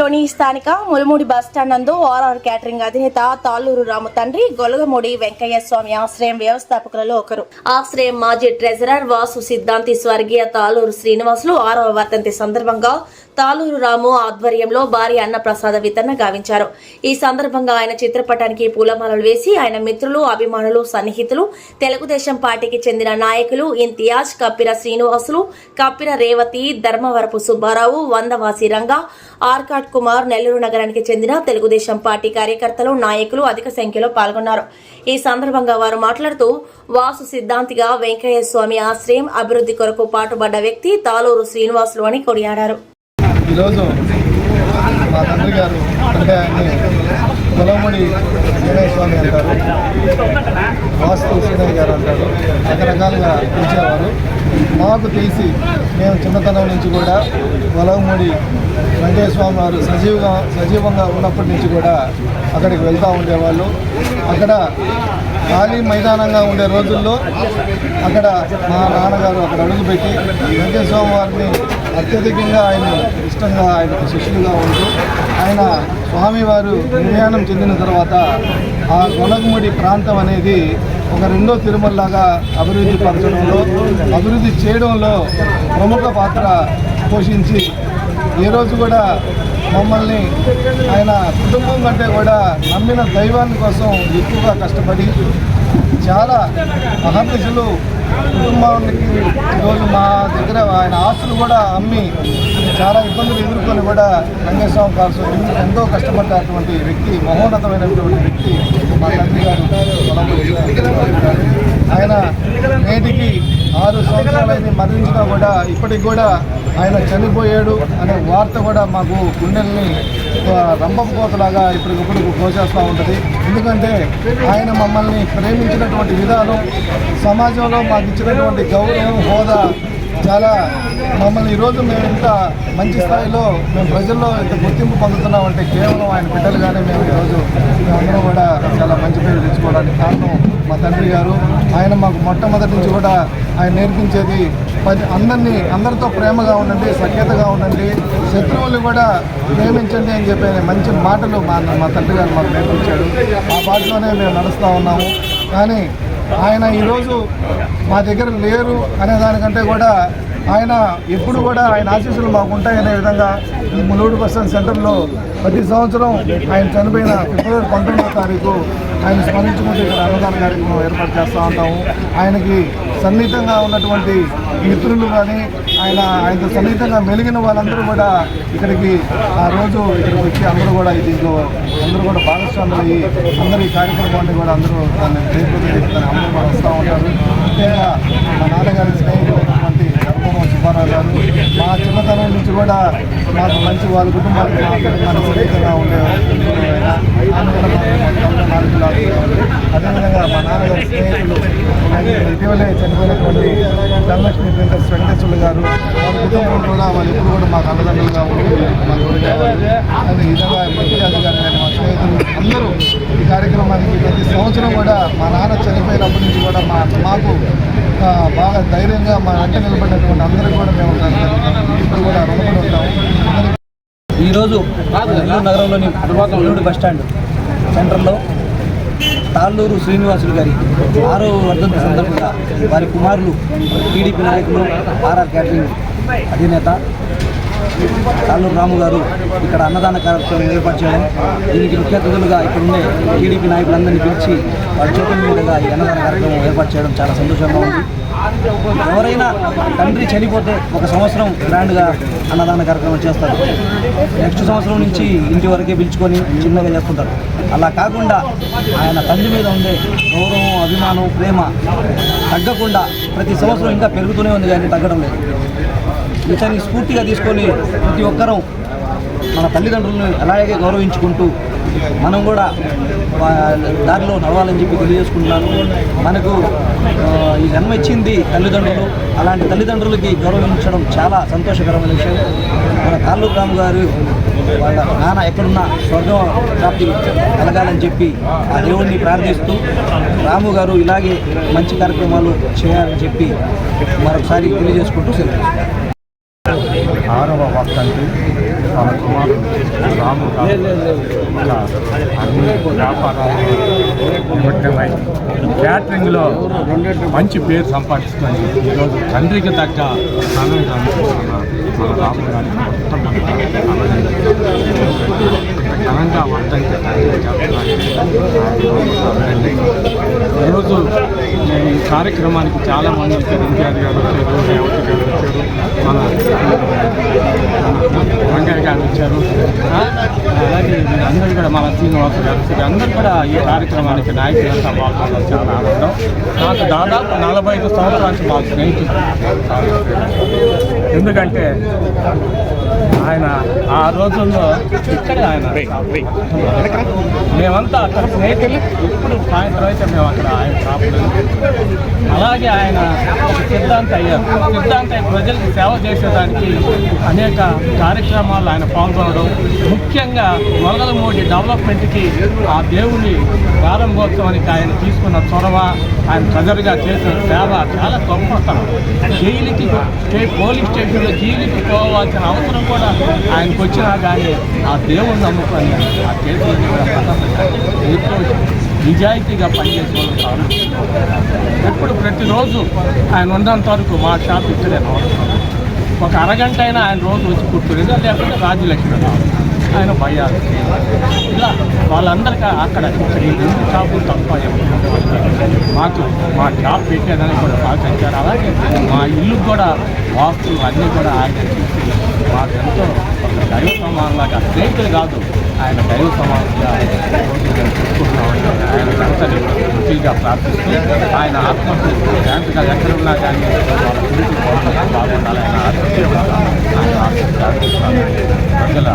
నగరంలోని స్థానిక ములుముడి బస్టాండ్ నందు ఆర్ఆర్ క్యాటరింగ్ అధినేత తాళ్ళూరు రాము తండ్రి గొలగమూడి వెంకయ్య స్వామి ఆశ్రయం వ్యవస్థాపకులలో ఒకరు. ఆశ్రయం మాజీ ట్రెజరర్ వాసు సిద్ధాంతి స్వర్గీయ తాళ్ళూరు శ్రీనివాసులు 6వ వర్ధంతి సందర్భంగా తాళ్ళూరు రాము ఆధ్వర్యంలో భారీ అన్నప్రసాద వితరణ గావించారు. ఈ సందర్భంగా ఆయన చిత్రపటానికి పూలమాలలు వేసి ఆయన మిత్రులు, అభిమానులు, సన్నిహితులు, తెలుగుదేశం పార్టీకి చెందిన నాయకులు ఇంతియాజ్, కప్పిర శ్రీనివాసులు, కప్పిర రేవతి, ధర్మవరపు సుబ్బారావు, వందవాసి రంగా, ఆర్కాట్ కుమార్, నెల్లూరు నగరానికి చెందిన తెలుగుదేశం పార్టీ కార్యకర్తలు, నాయకులు అధిక సంఖ్యలో పాల్గొన్నారు. ఈ సందర్భంగా వారు మాట్లాడుతూ వాసు సిద్ధాంతిగా వెంకయ్య స్వామి ఆశ్రయం అభివృద్ధి కొరకు పాటుపడ్డ వ్యక్తి తాళ్ళూరు శ్రీనివాసులు అని కొనియాడారు. ఈరోజు మా తండ్రి గారు అంటే ఆయన్ని గొలగమూడి వెంకయ్య స్వామి అంటారు, వాస్తు సీనయ్య గారు అంటారు, రకరకాలుగా పిలిచేవారు. మాకు తెలిసి మేము చిన్నతనం నుంచి కూడా గొలగమూడి వెంకయ్య స్వామి వారు సజీవంగా ఉన్నప్పటి నుంచి కూడా అక్కడికి వెళ్తూ ఉండేవాళ్ళు. అక్కడ ఖాళీ మైదానంగా ఉండే రోజుల్లో అక్కడ మా నాన్నగారు అక్కడ అడుగుపెట్టి వెంకయ్య స్వామి వారిని అత్యధికంగా ఆయన ఇష్టంగా ఆయనకు శిష్యులుగా ఉంటూ ఆయన స్వామివారు నిర్యాణం చెందిన తర్వాత ఆ గొలగమూడి ప్రాంతం అనేది ఒక రెండో తిరుమలలాగా అభివృద్ధి చేయడంలో ప్రముఖ పాత్ర పోషించి ఏ రోజు కూడా మమ్మల్ని ఆయన కుటుంబం కంటే కూడా నమ్మిన దైవాన్ని కోసం ఎక్కువగా కష్టపడి చాలా అహర్నిశలు కుటుంబానికి ఈరోజు మా దగ్గర ఆయన ఆస్తులు కూడా అమ్మి చాలా ఇబ్బందులు ఎదుర్కొని కూడా వెంకయ్య స్వామి కోసం ఎంతో కష్టపడ్డటువంటి వ్యక్తి, మహోన్నతమైనటువంటి వ్యక్తి మా తండ్రి గారు. ఆయన నేటికి 6 సంవత్సరాలైంది మరణించినా కూడా ఇప్పటికి కూడా ఆయన చనిపోయాడు అనే వార్త కూడా మాకు గుండెల్ని రంపపోతలాగా ఇప్పటికిప్పుడు కోసేస్తూ ఉంటుంది. ఎందుకంటే ఆయన మమ్మల్ని ప్రేమించినటువంటి విధానం, సమాజంలో మాకు ఇచ్చినటువంటి గౌరవం, హోదా చాలా మమ్మల్ని ఈరోజు మేము ఇంత మంచి స్థాయిలో మేము ప్రజల్లో ఇంత గుర్తింపు పొందుతున్నామంటే కేవలం ఆయన బిడ్డలుగానే మేము ఈరోజు మేమందరం కూడా చాలా మంచి పేరు తెచ్చుకోవడానికి కారణం మా తండ్రి గారు. ఆయన మాకు మొట్టమొదటి నుంచి కూడా ఆయన నేర్పించేది అందరితో ప్రేమగా ఉండండి, సఖ్యతగా ఉండండి, శత్రువులు కూడా ప్రేమించండి అని చెప్పే మంచి మాటలు మా తండ్రి గారు మాకు నేర్పించాడు. ఆ బాటలోనే మేము నడుస్తూ ఉన్నాము. కానీ ఆయన ఈరోజు మా దగ్గర లేరు అనేదానికంటే కూడా ఆయన ఎప్పుడు కూడా ఆయన ఆశీస్సులు మాకు ఉంటాయనే విధంగా ఈ ములుగుడు బస్ స్టాండ్ సెంటర్లో ప్రతి సంవత్సరం ఆయన చనిపోయిన ఫిబ్రవరి 19వ తారీఖు ఆయన స్మరించుకుంటూ ఇక్కడ అన్నదాన కార్యక్రమం ఏర్పాటు చేస్తూ ఉంటాము. ఆయనకి సన్నిహితంగా ఉన్నటువంటి మిత్రులు కానీ ఆయనతో సన్నిహితంగా మెలిగిన వాళ్ళందరూ కూడా ఇక్కడికి ఆ రోజు ఇక్కడికి వచ్చి అందరూ కూడా దీంట్లో అందరూ కూడా భాగస్వాములు అయ్యి అందరూ ఈ కార్యక్రమాన్ని కూడా అందరూ దాన్ని అందరూ కూడా వస్తూ ఉంటారు. ముఖ్యంగా మా నాన్నగారి స్నేహితులైనటువంటి సుబ్బారావు గారు మా చిన్నతనం నుంచి కూడా మాకు మంచి వాళ్ళ కుటుంబానికి మాకు సన్నిహితంగా ఉండేవారు. అదేవిధంగా మా నాన్నగారి స్నేహితులు ఇటీవలే చనిపోయినటువంటి ధనలక్ష్మి ప్రింటర్స్ వెంకటేశ్వర్లు గారు, వాళ్ళ కుటుంబం కూడా వాళ్ళు ఎప్పుడు కూడా మాకు అన్నదండలుగా ఉండి మాకు ఉండేవాళ్ళు. అదే విధంగా ఇంతియాజ్ గారు కానీ మా స్నేహితులు అందరూ ఈ కార్యక్రమానికి ప్రతి సంవత్సరం కూడా మా నాన్న చనిపోయినప్పటి నుంచి కూడా మాకు బాగా ధైర్యంగా మా వెంట నిలబడినటువంటి అందరికీ కూడా మేము ఇప్పుడు కూడా రుణపడి ఉంటాము. ఈరోజు నెల్లూరు నగరంలోని ములుగుడు బస్టాండ్ సెంటర్లో తాళ్ళూరు శ్రీనివాసులు గారి 6వ వర్ధంతి సందర్భంగా వారి కుమారులు టీడీపీ నాయకులు, ఆర్ఆర్ క్యాటరింగ్ అధినేత తాళ్ళూరు రాము గారు ఇక్కడ అన్నదాన కార్యక్రమం ఏర్పాటు చేయడం, దీనికి ముఖ్య అతిథులుగా ఇక్కడ ఉండే టీడీపీ నాయకులందరినీ పిలిచి వారి చేతుల మీదుగా ఈ అన్నదాన కార్యక్రమం ఏర్పాటు చేయడం చాలా సంతోషంగా ఉంది. ఎవరైనా తండ్రి చనిపోతే ఒక సంవత్సరం గ్రాండ్గా అన్నదాన కార్యక్రమం చేస్తారు, నెక్స్ట్ సంవత్సరం నుంచి ఇంటి వరకే పిలుచుకొని చిన్నగా చేస్తుంటారు. అలా కాకుండా ఆయన తండ్రి మీద ఉండే గౌరవం, అభిమానం, ప్రేమ తగ్గకుండా ప్రతి సంవత్సరం ఇంకా పెరుగుతూనే ఉంది కానీ తగ్గడం లేదు. ఇతని స్ఫూర్తిగా తీసుకొని ప్రతి ఒక్కరూ మన తల్లిదండ్రులను అలాగే గౌరవించుకుంటూ మనం కూడా దారిలో నడవాలని చెప్పి తెలియజేసుకుంటున్నాను. మనకు ఈ జన్మ ఇచ్చింది తల్లిదండ్రులు, అలాంటి తల్లిదండ్రులకి గౌరవించడం చాలా సంతోషకరమైన విషయం. మన తాళ్ళూరు రాము గారు వాళ్ళ నాన్న ఎక్కడున్నా స్వర్గం ప్రాప్తి కలగాలని చెప్పి ఆ దేవుణ్ణి ప్రార్థిస్తూ రాము గారు ఇలాగే మంచి కార్యక్రమాలు చేయాలని చెప్పి మరొకసారి తెలియజేసుకుంటూ సెలవు. 6వ వర్ధంతి వాళ్ళ కుమారుడు రాము అన్ని వ్యాపారాలు నిమగ్నమై క్యాటరింగ్లో మంచి పేరు సంపాదిస్తుంది. ఈరోజు తండ్రికి తగ్గ స్థానంగా మన రాము గారికి ఘనంగా వర్తంగా ఈరోజు ఈ కార్యక్రమానికి చాలామంది వచ్చారు. ఎన్టీఆర్ గారు వచ్చారు, రేవతి గారు వచ్చారు, మన వెంకయ్య గారు వచ్చారు, అలాగే అందరూ కూడా మన శ్రీనివాస గారు వచ్చారు. అందరూ కూడా ఈ కార్యక్రమానికి నాయకులంతా పాల్గొనడం చాలా ఆనందం. నాకు దాదాపు 45 సంవత్సరానికి మా స్నేహితులు. ఎందుకంటే ఆయన ఆ రోజుల్లో ఇక్కడే ఆయన మేమంతా అక్కడ స్నేహితులు. ఇప్పుడు సాయంత్రం అయితే మేము అక్కడ ఆయన కాపులు. అలాగే ఆయన ఒక సిద్ధాంత అయ్యారు. సిద్ధాంత ప్రజలకు సేవ చేసేదానికి అనేక కార్యక్రమాలు ఆయన పాల్గొనడం, ముఖ్యంగా గొలగలమూడి డెవలప్మెంట్కి ఆ దేవుని ప్రారంభోత్సవానికి ఆయన తీసుకున్న చొరవ, ఆయన ప్రజలుగా చేసిన సేవ చాలా గొప్పతనం. జైలుకి పోలీస్ స్టేషన్లో జైలుకి పోవాల్సిన అవసరం కూడా ఆయనకు వచ్చినా కానీ ఆ దేవుని నమ్ముకొని ఆ కేసులని ఎంతో నిజాయితీగా పనిచేసే వాళ్ళు. ఎప్పుడు ప్రతిరోజు ఆయన ఉన్నంత వరకు మా షాప్ ఇక్కడే ఒక అరగంట అయినా ఆయన రోజు వచ్చి కూర్చునేది. లేకపోతే రాజ్యలక్ష్మి ఆయన భయాలు ఇలా వాళ్ళందరికీ అక్కడ ఇక్కడ ఈ 2 షాపులు తప్ప మాకు మా షాప్ పెట్టేదని కూడా సహకరించారు. అలాగే మా ఇల్లు కూడా వాస్తులు అన్నీ కూడా ఆయన చూసి మాకు ఎంతో దైవ సమానంలాగా, స్నేహితులు కాదు ఆయన దైవ సమానంగా చూసుకుంటున్నామంటే ఆయన వెంటనే వృత్తిగా ప్రార్థిస్తూ ఆయన ఆత్మకు శాంతిగా ఎక్కడ ఉన్నా కానీ వాళ్ళ గురించి బాగుండాలి. ఆయన ఆత్మ ఆయన ఆత్మ ప్రజల